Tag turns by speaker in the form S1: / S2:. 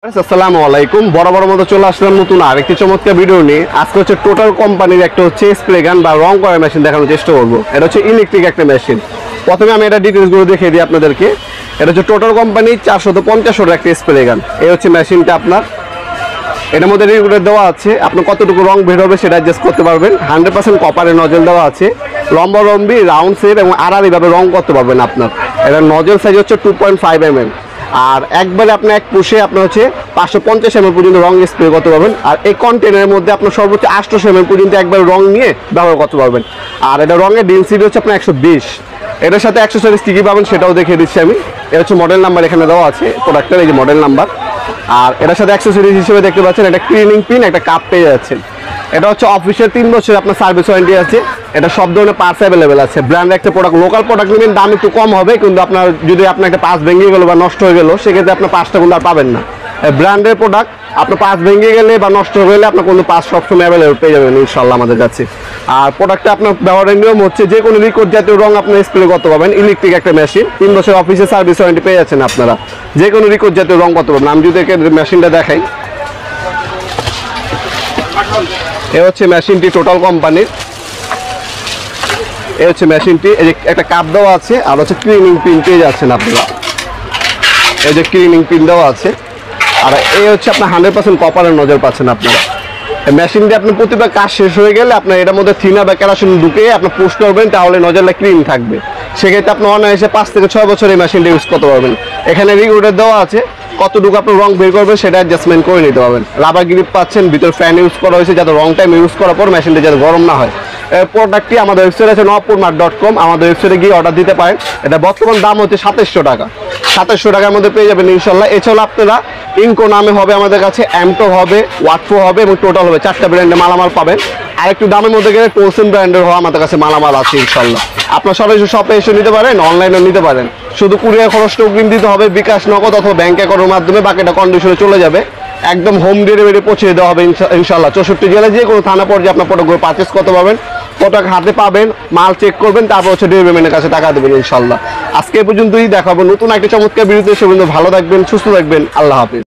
S1: আসসালামু আলাইকুম। বরাবর মতো চলে আসলাম নতুন আরেকটি চমৎকার ভিডিও নিয়ে। আজকে হচ্ছে টোটাল কোম্পানির একটা হচ্ছে স্প্রে গান বা রং করার মেশিন দেখানোর চেষ্টা করবো। এটা হচ্ছে ইলেকট্রিক একটা মেশিন। প্রথমে আমি এটা ডিটেলসগুলো দেখিয়ে দিই আপনাদেরকে। এটা হচ্ছে টোটাল কোম্পানি 450 একটা স্প্রে গান। এই হচ্ছে মেশিনটা আপনার। এটার মধ্যে রেগুলেটর দেওয়া আছে, আপনি কতটুকু রং বের হবে সেটা অ্যাডজাস্ট করতে পারবেন। 100% কপারের নজল দেওয়া আছে, লম্বি রাউন্ড শেপ এবং আড়াআড়িভাবে রং করতে পারবেন আপনার। এটা নজল সাইজ হচ্ছে 2.5 mm। আর একবারে আপনি এক পুষে আপনার হচ্ছে 550 ml পর্যন্ত রং স্প্রে করতে পারবেন। আর এই কন্টেনারের মধ্যে আপনার সর্বোচ্চ 800 ml পর্যন্ত একবার রং নিয়ে ব্যবহার করতে পারবেন। আর এটা রঙের ডেনসিটি হচ্ছে আপনার 120। এটার সাথে অ্যাক্সেসরিজ কী কী পাবেন সেটাও দেখিয়ে দিচ্ছি আমি। এটা হচ্ছে মডেল নাম্বার এখানে দেওয়া আছে প্রোডাক্টের, এই যে মডেল নাম্বার। আর এটার সাথে অ্যাক্সেসরিজ হিসেবে দেখতে পাচ্ছেন একটা ক্লিনিং পিন, একটা কাপ পেয়ে যাচ্ছেন। এটা হচ্ছে অফিসিয়াল 3 বছর আপনার সার্ভিস ওয়ারেন্টি আছে। এটা সব ধরনের পার্টস অ্যাভেলেবেল আছে। ব্র্যান্ড একটা প্রোডাক্ট, লোকাল প্রোডাক্ট নেবেন দাম একটু কম হবে, কিন্তু আপনার যদি আপনার একটা পার্টস ভেঙে গেলো বা নষ্ট হয়ে গেলো সেক্ষেত্রে আপনার পার্টসটা কিন্তু আর পাবেন না। ব্র্যান্ডের প্রোডাক্ট আপনার পার্টস ভেঙে গেলে বা নষ্ট হয়ে গেলে আপনার কোনো পার্টস সবসময় অ্যাভেলেবেল পেয়ে যাবেন ইনশাল্লাহ আমাদের কাছে। আর প্রোডাক্টটা আপনার ব্যবহারের নিয়ম হচ্ছে যে কোনো লিকুইড জাতীয় রং আপনি স্প্রে করতে পারবেন। ইলেকট্রিক একটা মেশিন, 3 বছর অফিসে সার্ভিস ওয়ারেন্টি পেয়ে যাচ্ছেন আপনারা। যে কোনো লিকুইড জাতীয় রং করতে পারবেন। আমি যদি মেশিনটা দেখাই, এ হচ্ছে মেশিনটি টোটাল কোম্পানির। এই হচ্ছে মেশিনটি, এই যে একটা কাপ দেওয়া আছে আর হচ্ছে ক্লিনিং পিন পেয়ে যাচ্ছেন আপনারা। এই যে ক্লিনিং পিন দেওয়া আছে। আর এই হচ্ছে আপনার 100% কপারের নজর পাচ্ছেন আপনারা। এই মেশিন দিয়ে আপনার প্রতিবার কাজ শেষ হয়ে গেলে আপনার এটার মধ্যে থিনার বা কেরোসিন ঢুকে আপনি পোস্ট করবেন, তাহলে নজরটা ক্লিন থাকবে। সেক্ষেত্রে আপনি অনায়াসে 5 থেকে 6 বছর এই মেশিনটা ইউজ করতে পারবেন। এখানে রেগুলেটর দেওয়া আছে, কতটুকু আপনি রং বের করবেন সেটা অ্যাডজাস্টমেন্ট করে নিতে পারবেন। রাবার গ্রিপ পাচ্ছেন, ভিতরে ফ্যান ইউজ করা হয়েছে যাতে রং টাইম ইউজ করার পর মেশিনটা যাতে গরম না হয়। প্রোডাক্টটি আমাদের ওয়েবসাইট আছে নবপুরমার্ট.com, আমাদের ওয়েবসাইটে গিয়ে অর্ডার দিতে পারেন। এটা বর্তমান দাম হচ্ছে 2700 টাকা। 2700 টাকার মধ্যে পেয়ে যাবেন ইনশাল্লাহ। এছাড়াও আপনারা ইনকো নামে হবে আমাদের কাছে, অ্যামটো হবে, ওয়াটফো হবে এবং টোটাল হবে, 4টা ব্র্যান্ডের মালামাল পাবেন। আর একটু দামের মধ্যে গেলে টোসেন ব্র্যান্ডের হওয়া আমাদের কাছে মালামাল আছে ইনশাল্লাহ। আপনার সরাসরি শপে এসে নিতে পারেন, অনলাইনেও নিতে পারেন। শুধু কুরিয়ার খরচটা অগ্রিম দিতে হবে, বিকাশ নগদ অথবা ব্যাংক অ্যাকাউন্টের মাধ্যমে, বাকিটা কন্ডিশনে চলে যাবে। একদম হোম ডেলিভারি পৌঁছে দেওয়া হবে ইনশাল্লাহ। 64 জেলায় যে কোনো থানা পর্যায়ে আপনার প্রোডাক্টগুলো পারচেস করতে পারবেন। প্রোডাক্ট হাতে পাবেন, মাল চেক করবেন, তারপর হচ্ছে ডেলিভারি ম্যানের কাছে টাকা দেবেন ইনশাল্লাহ। আজকে পর্যন্তই দেখাবো নতুন একটা চমৎকার ভিডিওতে। সে পর্যন্ত ভালো থাকবেন, সুস্থ থাকবেন। আল্লাহ হাফিজ।